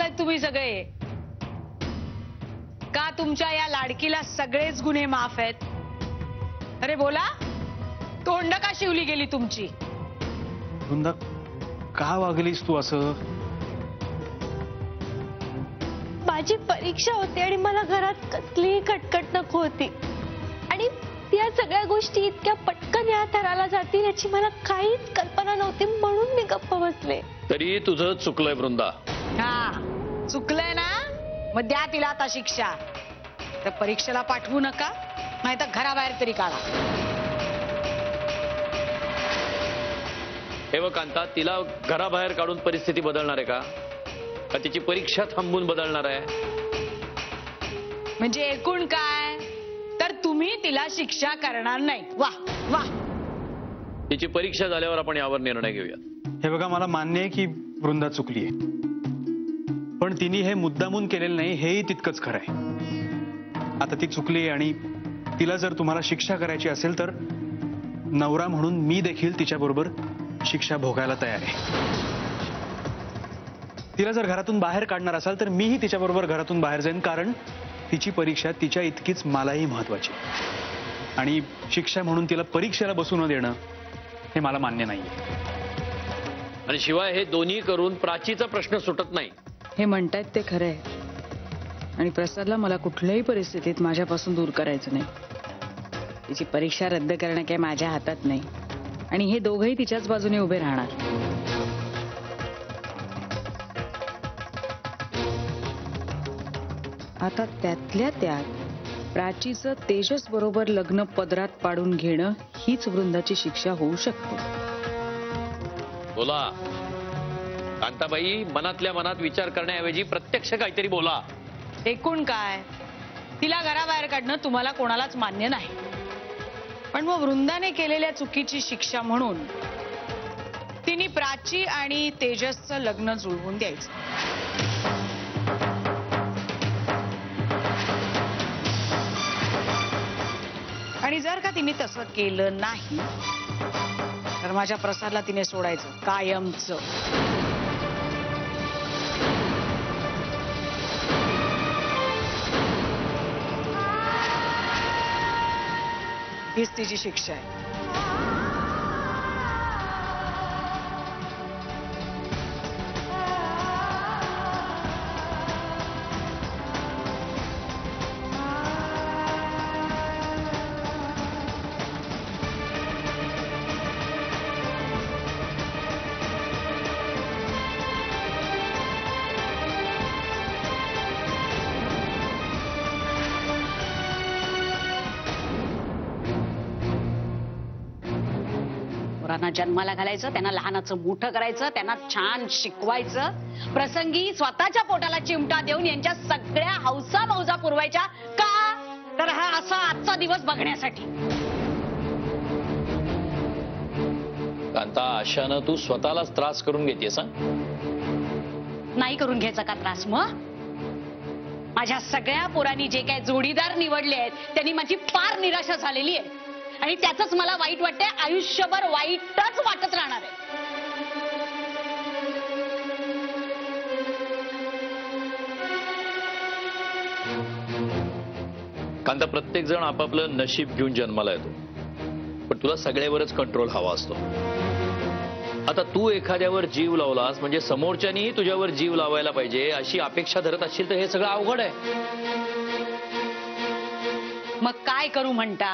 चाललात तुम्ही सगळे? का तुमच्या या लाडकीला सगळेच गुन्हे माफ आहेत? अरे बोला, तोंड का शिवली गेली तुमची? वृंदा, का वागलीस तू असं? माझी परीक्षा होती आणि मला घरात कसलीही कटकट नको होती आणि या सगळ्या गोष्टी इतक्या पटकन या थराला जातील याची मला काहीच कल्पना नव्हती, म्हणून मी गप्प बसले. तरी तुझं चुकलंय वृंदा. हा, चुकलंय ना? मग द्या तिला आता शिक्षा. तर परीक्षेला पाठवू नका, नाही तर घराबाहेर तरी काढा. हे बघ कांता, तिला घराबाहेर काढून परिस्थिती बदलणार आहे का? का तिची परीक्षा थांबून बदलणार आहे? म्हणजे एकूण काय? तर तुम्ही तिला शिक्षा करणार नाही. वा वा. तिची परीक्षा झाल्यावर आपण यावर निर्णय घेऊया. हे बघा, मला मान्य आहे की वृंदा चुकली आहे, पण तिने हे मुद्दामून केलेलं नाही हेही तितकंच खरं आहे. आता ती चुकली आणि तिला जर तुम्हाला शिक्षा करायची असेल तर नवरा म्हणून मी देखील तिच्याबरोबर शिक्षा भोगायला तयार आहे. तिला जर घरातून बाहेर काढणार असाल तर मीही तिच्याबरोबर घरातून बाहेर जाईन, कारण तिची परीक्षा तिच्या इतकीच मलाही महत्वाची. आणि शिक्षा म्हणून तिला परीक्षेला बसू न देणं हे मला मान्य नाहीये. आणि शिवाय हे दोन्ही करून प्राचीचा प्रश्न सुटत नाही. हे म्हणतायत ते खरं आहे आणि प्रसादला मला कुठल्याही परिस्थितीत माझ्यापासून दूर करायचं नाही. तिची परीक्षा रद्द करणं काही माझ्या हातात नाही आणि हे दोघंही तिच्याच बाजूने उभे राहणार. आता त्यातल्या त्यात प्राचीचं तेजस बरोबर लग्न पदरात पाडून घेणं हीच वृंदाची शिक्षा होऊ शकते. बोला कांताबाई, मनातल्या मनात विचार करण्याऐवजी प्रत्यक्ष काहीतरी बोला. एकूण काय? तिला घराबाहेर काढणं तुम्हाला कोणालाच मान्य नाही, पण मग वृंदाने केलेल्या चुकीची शिक्षा म्हणून तिने प्राची आणि तेजसचं लग्न जुळवून द्यायचं. आणि जर का तिने तसं केलं नाही तर माझ्या प्रसादला तिने सोडायचं कायमचं. हीच तिची शिक्षा आहे. पोरांना जन्माला घालायचं, त्यांना लहानाचं मोठं करायचं, त्यांना छान शिकवायचं, प्रसंगी स्वतःच्या पोटाला चिमटा देऊन यांच्या सगळ्या हौसा मौजा पुरवायच्या. का? तर हा असा आजचा दिवस बघण्यासाठी. कांता, अशानं तू स्वतःलाच त्रास करून घेतेस. नाही करून घ्यायचा का त्रास? मग माझ्या सगळ्या पोरांनी जे काय जोडीदार निवडले आहेत त्यांनी माझी फार निराशा झालेली आहे आणि त्याचंच मला वाईट वाटतंय. आयुष्यभर वाईटच वाटत राहणार आहे. कांता, प्रत्येक जण आपापलं नशीब घेऊन जन्माला येतो, पण तुला सगळ्यावरच कंट्रोल हवा असतो. आता तू एखाद्यावर जीव लावलास म्हणजे समोरच्यानीही तुझ्यावर जीव लावायला पाहिजे अशी अपेक्षा धरत असशील तर हे सगळं अवघड आहे. मग काय करू म्हणता?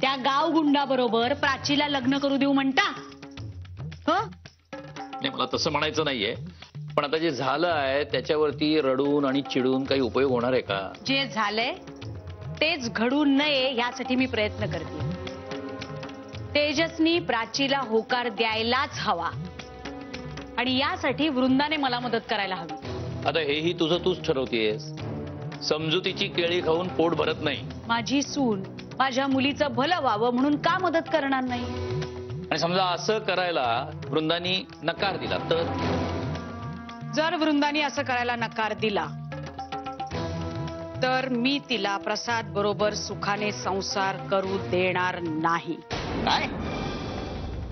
त्या गाव गुंडाबरोबर प्राचीला लग्न करू देऊ म्हणता? नाही, मला तसं म्हणायचं नाहीये, पण आता जे झालं आहे त्याच्यावरती रडून आणि चिडून काही उपयोग होणार आहे का? जे झालंय तेच घडू नये यासाठी मी प्रयत्न करते. तेजसनी प्राचीला होकार द्यायलाच हवा आणि यासाठी वृंदाने मला मदत करायला हवी. आता हेही तुझं तूच ठरवतेस. समजुतीची केळी खाऊन पोट भरत नाही. माझी सून माझ्या मुलीचं भलं व्हावं म्हणून का मदत करणार नाही? आणि समजा असं करायला वृंदानी नकार दिला तर? जर वृंदानी असं करायला नकार दिला तर मी तिला प्रसाद बरोबर सुखाने संसार करू देणार नाही. काय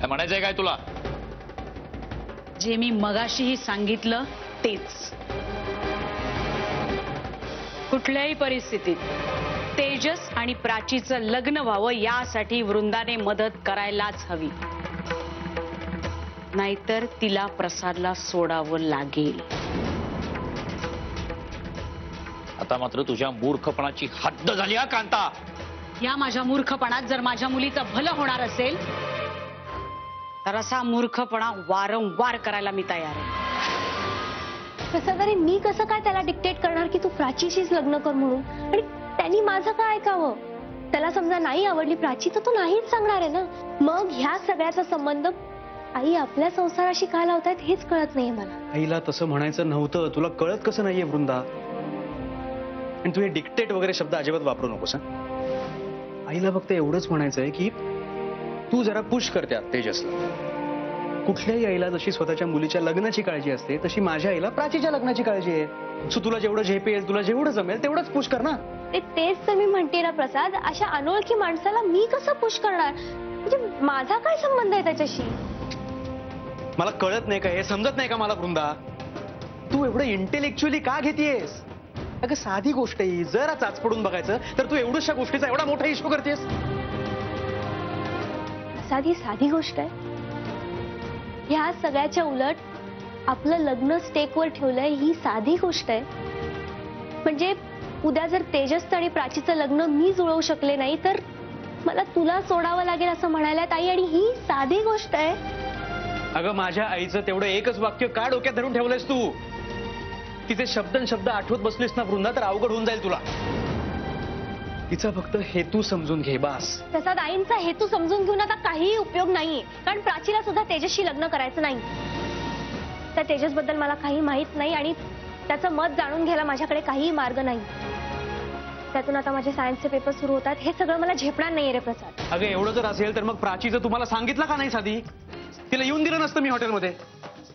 म्हणायचंय काय तुला? जे मी मगाशीही सांगितलं तेच. कुठल्याही परिस्थितीत तेजस आणि प्राचीचं लग्न व्हावं यासाठी वृंदाने मदत करायलाच हवी, नाहीतर तिला प्रसादला सोडावं लागेल. आता मात्र तुझ्या मूर्खपणाची हद्द झाली हा कांता. या माझ्या मूर्खपणात जर माझ्या मुलीचं भलं होणार असेल तर असा मूर्खपणा वारंवार करायला मी तयार आहे. प्रसाद, अरे मी कसं काय त्याला डिक्टेट करणार की तू प्राचीशीच लग्न कर म्हणून? आणि त्यांनी माझं काय ऐकावं? त्याला समजा नाही आवडली प्राची तर तो नाहीच सांगणार आहे ना. मग ह्या सगळ्याचा संबंध आई आपल्या संसाराशी का लावतायत हेच कळत नाहीये मला. आईला तसं म्हणायचं नव्हतं, तुला कळत कसं नाहीये वृंदा? आणि तू हे डिक्टेट वगैरे शब्द अजिबात वापरू नकोस. आईला फक्त एवढंच म्हणायचंय की तू जरा पुश करते तेजसला. कुठल्याही आईला जशी स्वतःच्या मुलीच्या लग्नाची काळजी असते तशी माझ्या आईला प्राचीच्या लग्नाची काळजी आहे. सो तुला जेवढं झेपेल, तुला जेवढं जमेल तेवढंच पुश कर ना. तेच तर मी म्हणते ना प्रसाद, अशा अनोळखी माणसाला मी कसं पुश करणार? म्हणजे माझा काय संबंध आहे त्याच्याशी? मला कळत नाही का, हे समजत नाही का मला वृंदा? तू एवढं इंटेलेक्च्युअली का घेतेस? अगं साधी गोष्ट आहे, जरा चाचपडून बघायचं तर तू एवढ्याशा गोष्टीचा एवढा मोठा इश्यू करतेस. प्रसाद, ही साधी गोष्ट आहे. ह्या सगळ्याच्या उलट आपलं लग्न स्टेकवर ठेवलंय ही साधी गोष्ट आहे. म्हणजे उद्या जर तेजस आणि प्राचीचं लग्न मी जुळवू शकले नाही तर मला तुला सोडावं लागेल असं म्हणायला ताई, आणि ही साधी गोष्ट आहे. अगं माझ्या आईचं तेवढं एकच वाक्य का डोक्यात धरून ठेवलंयस तू? तिचे शब्द आठवत बसलीस ना वृंदा तर अवघड होऊन जाईल तुला. तिचा फक्त हेतू समजून घे बास. प्रसाद, आईंचा हेतू समजून घेऊन आता काहीही उपयोग नाहीये, कारण प्राचीला सुद्धा तेजसशी लग्न करायचं नाही. त्या तेजस बद्दल मला काही माहित नाही आणि त्याचं मत जाणून घ्यायला माझ्याकडे काहीही मार्ग नाही. त्यातून आता माझे सायन्सचे पेपर सुरू होतात, हे सगळं मला झेपणार नाहीये रे प्रसाद. अगं एवढं जर असेल तर मग प्राचीचं तुम्हाला सांगितलं का नाही? साधी तिला येऊन दिलं नसतं मी हॉटेलमध्ये,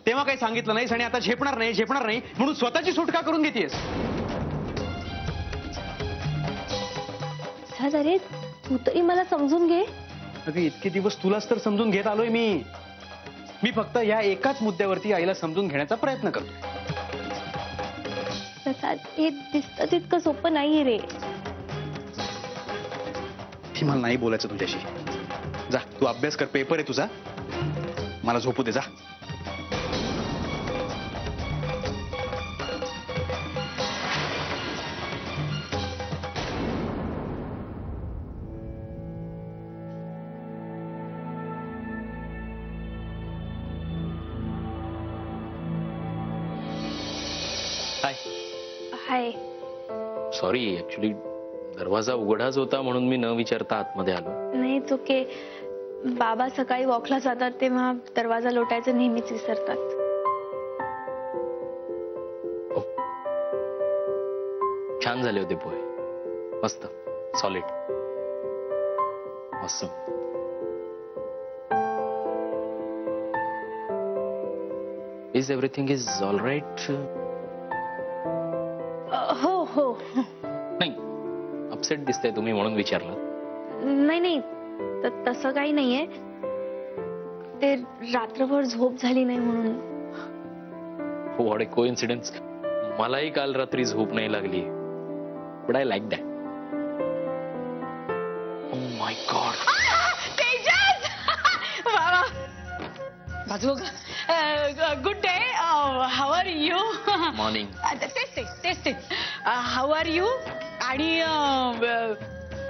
तेव्हा काही सांगितलं नाहीस आणि आता झेपणार नाही म्हणून स्वतःची सुटका करून घेतेस. प्रसाद, अरे तू तरी मला समजून घे. अगं इतके दिवस तुलाच तर समजून घेत आलोय मी फक्त या एकाच मुद्द्यावरती आईला समजून घेण्याचा प्रयत्न करतो. प्रसाद, हे दिसतं तितकं सोपं नाहीये रे. ही मला नाही बोलायचं तुझ्याशी. जा तू अभ्यास कर, पेपर आहे तुझा, मला झोपू दे जा. हाय. हाय. सॉरी, ऍक्च्युली दरवाजा उघडाच होता म्हणून मी न विचारता आतमध्ये आलो. नाही चुके. बाबा सकाळी वॉकला जातात तेव्हा दरवाजा लोटायचं नेहमीच विसरतात. छान झाले होते पोहे, मस्त, सॉलिड, मस्त. Is everything is all right? हो हो. नाही, अपसेट दिसतंय तुम्ही म्हणून विचारलं. नाही तसं काही नाहीये, ते रात्रभर झोप झाली नाही म्हणून. What A coincidence. मलाही काल रात्री झोप नाही लागली, but I like that. Oh my God. Tejas! Good day. How are you? Morning. तेच हाऊ आर यू? आणि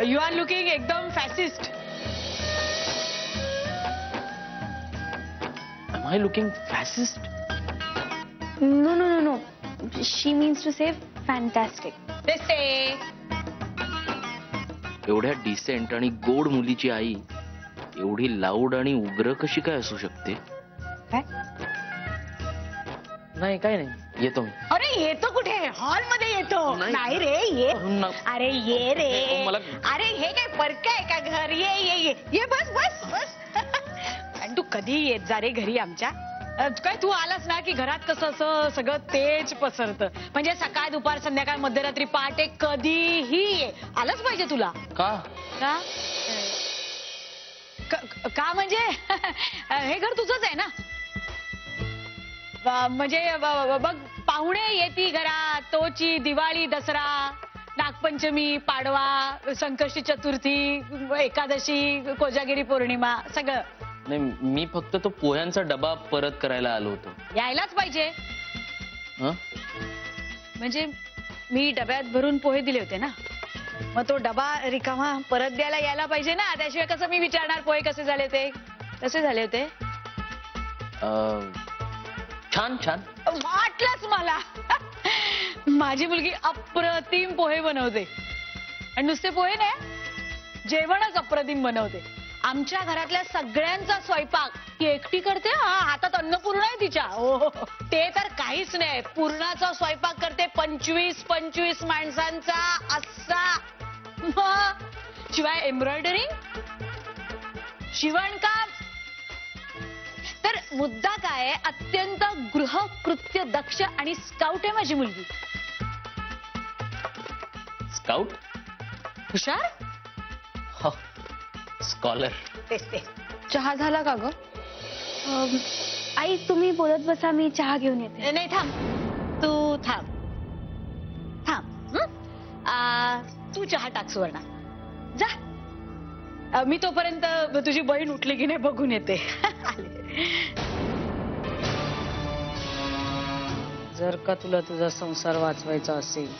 यू आर लुकिंग एकदम fascist. Am I looking fascist? No. She means to say fantastic. एवढ्या डिसेंट आणि गोड मुलीची आई एवढी loud आणि उग्र कशी काय असू शकते? काय? नाही, काय नाही, येतो मी. अरे येतो कुठे? हॉल मध्ये येतो. नाही. नाही रे, ये. नाही. अरे ये रे. मला. अरे हे काय परक आहे का घर? ये बस. आणि तू कधी येत जा रे घरी आमच्या? काय तू आलास ना की घरात कसं असं सगळं तेज पसरतं. म्हणजे सकाळ दुपार संध्याकाळ मध्यरात्री पहाटे कधीही ये. आलंच पाहिजे तुला. का? का म्हणजे हे घर तुझंच आहे ना? म्हणजे बघ, पाहुणे येती घरात, तोची दिवाळी, दसरा, नागपंचमी, पाडवा, संकष्टी चतुर्थी, एकादशी, कोजागिरी पौर्णिमा, सगळं. नाही, मी फक्त तो पोह्यांचा डबा परत करायला आलो होतो. यायलाच पाहिजे. हं? म्हणजे मी डब्यात भरून पोहे दिले होते ना, मग तो डबा रिकामा परत द्यायला यायला पाहिजे ना. त्याशिवाय कसं मी विचारणार पोहे कसे झाले ते. कसे झाले होते? छान छान. वाटलंच मला. माझी मुलगी अप्रतिम पोहे बनवते. आणि नुसते पोहे नाही, जेवणच अप्रतिम बनवते. आमच्या घरातल्या सगळ्यांचा स्वयंपाक ती एकटी करते. हातात अन्नपूर्ण आहे तिच्या. हो, ते तर काहीच नाही. पूर्णाचा स्वयंपाक करते 25 माणसांचा असा. शिवाय एम्ब्रॉयडरी, शिवणकाम. तर मुद्दा काय आहे, अत्यंत गृहकृत्य दक्ष आणि स्काउट आहे माझी मुलगी. स्काउट? हुशार, स्कॉलर. तेच ते. चहा झाला का ग? आई तुम्ही बोलत बसा, मी चहा घेऊन येते. नाही, थांब. तू थांब. तू चहा टाक सुवर्णा, जा. मी तोपर्यंत तुझी बहीण उठली की नाही बघून येते. जर का तुला तुझा संसार वाचवायचा असेल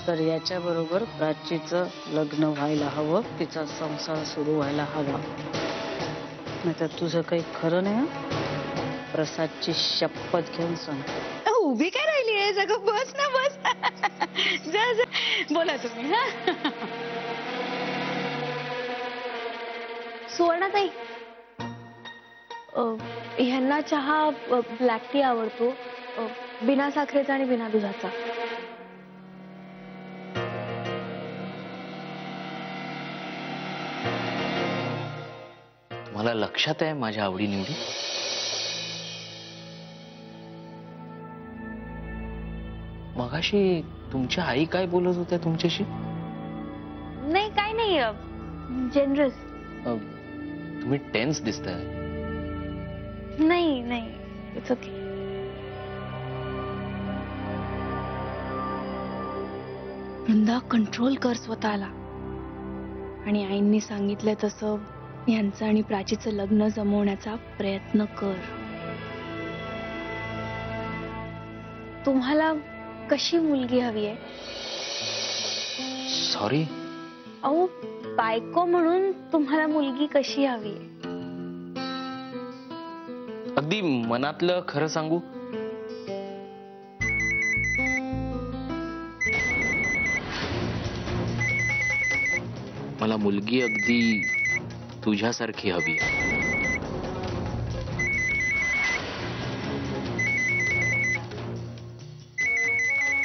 तर याच्या बरोबर प्राचीचं लग्न व्हायला हवं, तिचा संसार सुरू व्हायला हवा. नाहीतर तुझं काही खरं नाही. प्रसादची शपथ घेऊन सांग. उभी काय राहिली आहे सगळं? बस ना, बस. जा जा, बोला तुम्ही. सुवर्णाताई, ह्यांना चहा ब्लॅक टी आवडतो, बिना साखरेचा आणि बिना दुधाचा. मला लक्षात आहे माझ्या आवडीनिवडी. मगाशी तुमच्या आई काय बोलत होत्या तुमच्याशी? नाही, काय नाही, जनरस. तुम्ही टेन्स दिसताय. नाही नाही, इट्स ओके. वृंदा, कंट्रोल कर स्वतःला. आणि आईंनी सांगितलं तसं यांचं आणि प्राचीचं लग्न जमवण्याचा प्रयत्न कर. तुम्हाला कशी मुलगी हवी आहे? सॉरी. अहो, बायको म्हणून तुम्हाला मुलगी कशी हवी आहे? अगदी मनातलं खरं सांगू, मला मुलगी अगदी तुझ्यासारखी हवी आहे.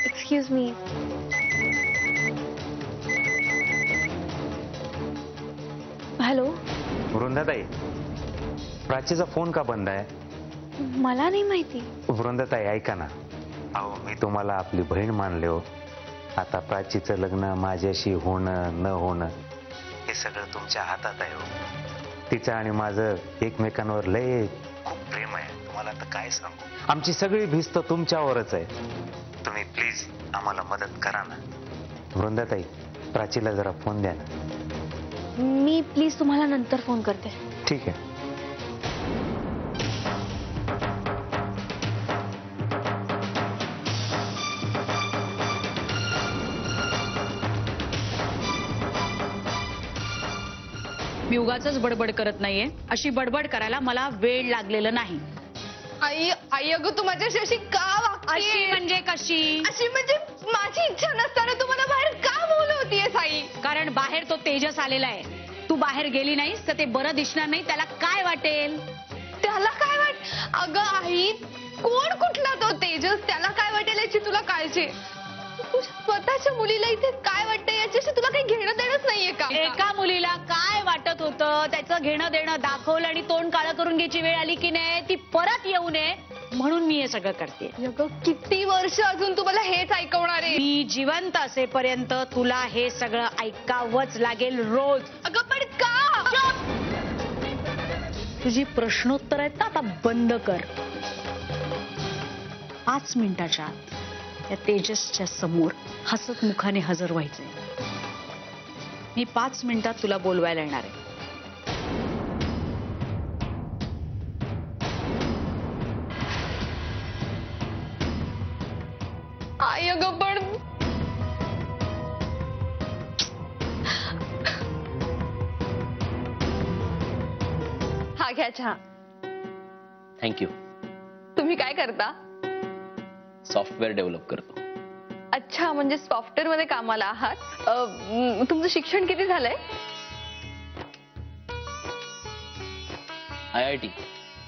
Excuse me. हॅलो. वृंदाताई, प्राचीचा फोन का बंद आहे? मला नाही माहिती. वृंदाताई ऐका ना. अहो, मी तुम्हाला आपली बहीण मानले हो. आता प्राचीचं लग्न माझ्याशी होणं न होणं हे सगळं तुमच्या हातात आहे हो. तिचं आणि माझं एकमेकांवर लय खूप प्रेम आहे. तुम्हाला आता काय सांगू, आमची सगळी भिस्त तुमच्यावरच आहे. तुम्ही प्लीज आम्हाला मदत करा ना. वृंदाताई, प्राचीला जरा फोन द्या ना. मी प्लीज तुम्हाला नंतर फोन करते. ठीक आहे. मी उगाचच बडबड करत नाहीये. अशी बडबड करायला मला वेळ लागलेला नाही. आई आई, अगं तू माझ्याशी अशी का वागतेस? अशी म्हणजे कशी? अशी म्हणजे माझी इच्छा नसताना तू मला बाहेर का बोलवतेस आई? कारण बाहेर तो तेजस आलेला आहे. तू बाहेर गेली नाहीस तर ते बरं दिसणार नाही. त्याला काय वाटेल? त्याला काय अगं आई, कोण कुठला तो तेजस? त्याला काय वाटेल याची तुला काळजी? तू स्वतःच्या मुलीला इथे काय वाटतं याच्याशी तुला काही घेणं देणंच नाहीये का? एका मुलीला काय वाटत होतं त्याचं घेणं देणं दाखवलं आणि तोंड काळं करून घ्यायची वेळ आली की नाही, ती परत येऊ नये म्हणून मी हे सगळं करते. अगं किती वर्ष अजून तू मला हेच ऐकवणार आहे? मी जिवंत असेपर्यंत तुला हे सगळं ऐकावंच लागेल रोज. अगं पण का? तुझी प्रश्नोत्तर आहेत ना, आता बंद कर. 5 मिनिटाच्या आत या तेजसच्या समोर हसत मुखाने हजर व्हायचंय. मी 5 मिनिटात तुला बोलवायला येणार आहे. आई अगं पण हा घ्या चहा. थँक्यू. तुम्ही काय करता? सॉफ्टवेअर डेव्हलप करतो. अच्छा, म्हणजे सॉफ्टवेअर मध्ये कामाला आहात. तुमचं शिक्षण किती झालंय?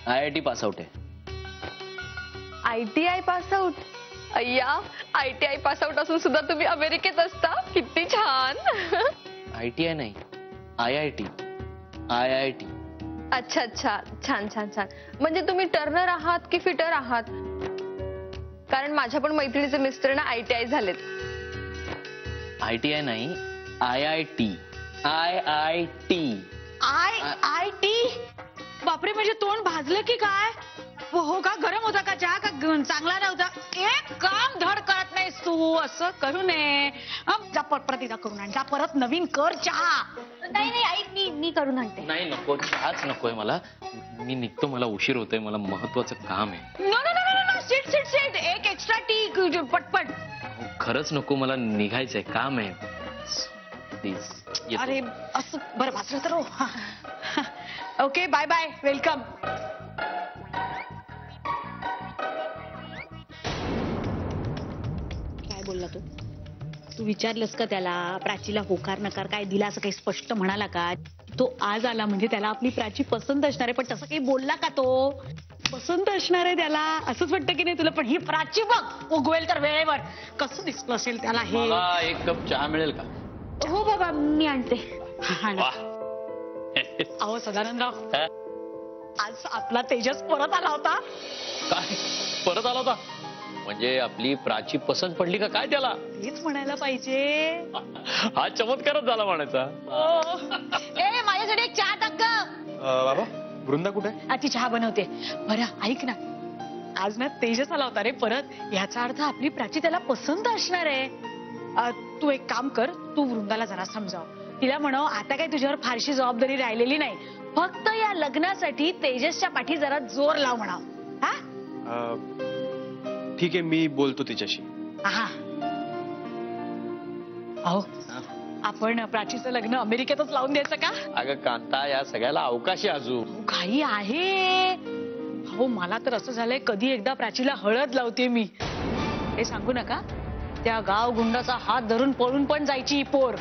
IIT पास आउट आहे. ITI pass out. अय्या, ITI पास आउट असून सुद्धा तुम्ही अमेरिकेत असता. किती छान. ITI नाही, IIT. अच्छा अच्छा, छान छान छान. म्हणजे तुम्ही टर्नर आहात की फिटर आहात? कारण माझ्या पण मैत्रिणीचे मिस्टर ना ITI झालेत. ITI नाही, IIT. IIT. बापरे, म्हणजे तोंड भाजलं की काय? हो का? गरम होता का चहा का चांगला नव्हता? एक काम धड करत नाहीस तू. असं करू नये. जा प्रतिदा करून आण. जा परत नवीन कर चहा. नाही आई, मी करून आणते. नाही, नको, चहाच नकोय मला. मी निघतो, मला उशीर होतोय, मला महत्वाचं काम आहे. No no no no, sit sit sit. एक एक्स्ट्रा टी पटपट. खरंच नको, मला निघायचंय, काम आहे. प्लीज. अरे असं बरं भासलं तर. Okay, bye bye, welcome. काय बोलला तू विचारलंस का त्याला? प्राचीला होकार नकार काय दिला असं काही स्पष्ट म्हणाला का? तो आज आला म्हणजे त्याला आपली प्राची पसंत असणार आहे, पण तसं काही बोलला का तो? पसंत असणार आहे त्याला असंच वाटतं की नाही तुला? पण ही प्राची बघ उगवेल तर वेळेवर. कसं दिसलं असेल त्याला हे? मला एक कप चहा मिळेल का? हो बाबा, मी आणते. अहो सदानंदराव, आज आपला तेजस परत आला होता. काय परत आला होता? म्हणजे आपली प्राची पसंत पडली का काय त्याला? तेच म्हणायला पाहिजे. हा चमत्कारच झाला म्हणायचा. ए, माझ्यासाठी एक चहा टाक ग. बाबा, वृंदा कुठे? ती चहा बनवते. बरं ऐक ना, आज ना तेजस आला होता रे परत. याचा अर्थ आपली प्राची त्याला पसंत असणार आहे. तू एक काम कर, तू वृंदाला जरा समजाव. तिला म्हणाव आता काही तुझ्यावर फारशी जबाबदारी राहिलेली नाही, फक्त या लग्नासाठी तेजसच्या पाठी जरा जोर लाव म्हणाव. हा, ठीक आहे, मी बोलतो तिच्याशी. हा. अहो, आपण प्राचीचं लग्न अमेरिकेतच लावून द्यायचं का? अगं कांता, या सगळ्याला अवकाश आहे अजून. घाई आहे. हो, मला तर असं झालंय कधी एकदा प्राचीला हळद लावते मी. हे सांगू नका, त्या गाव गुंडाचा हात धरून पळून पण जायची ही पोर.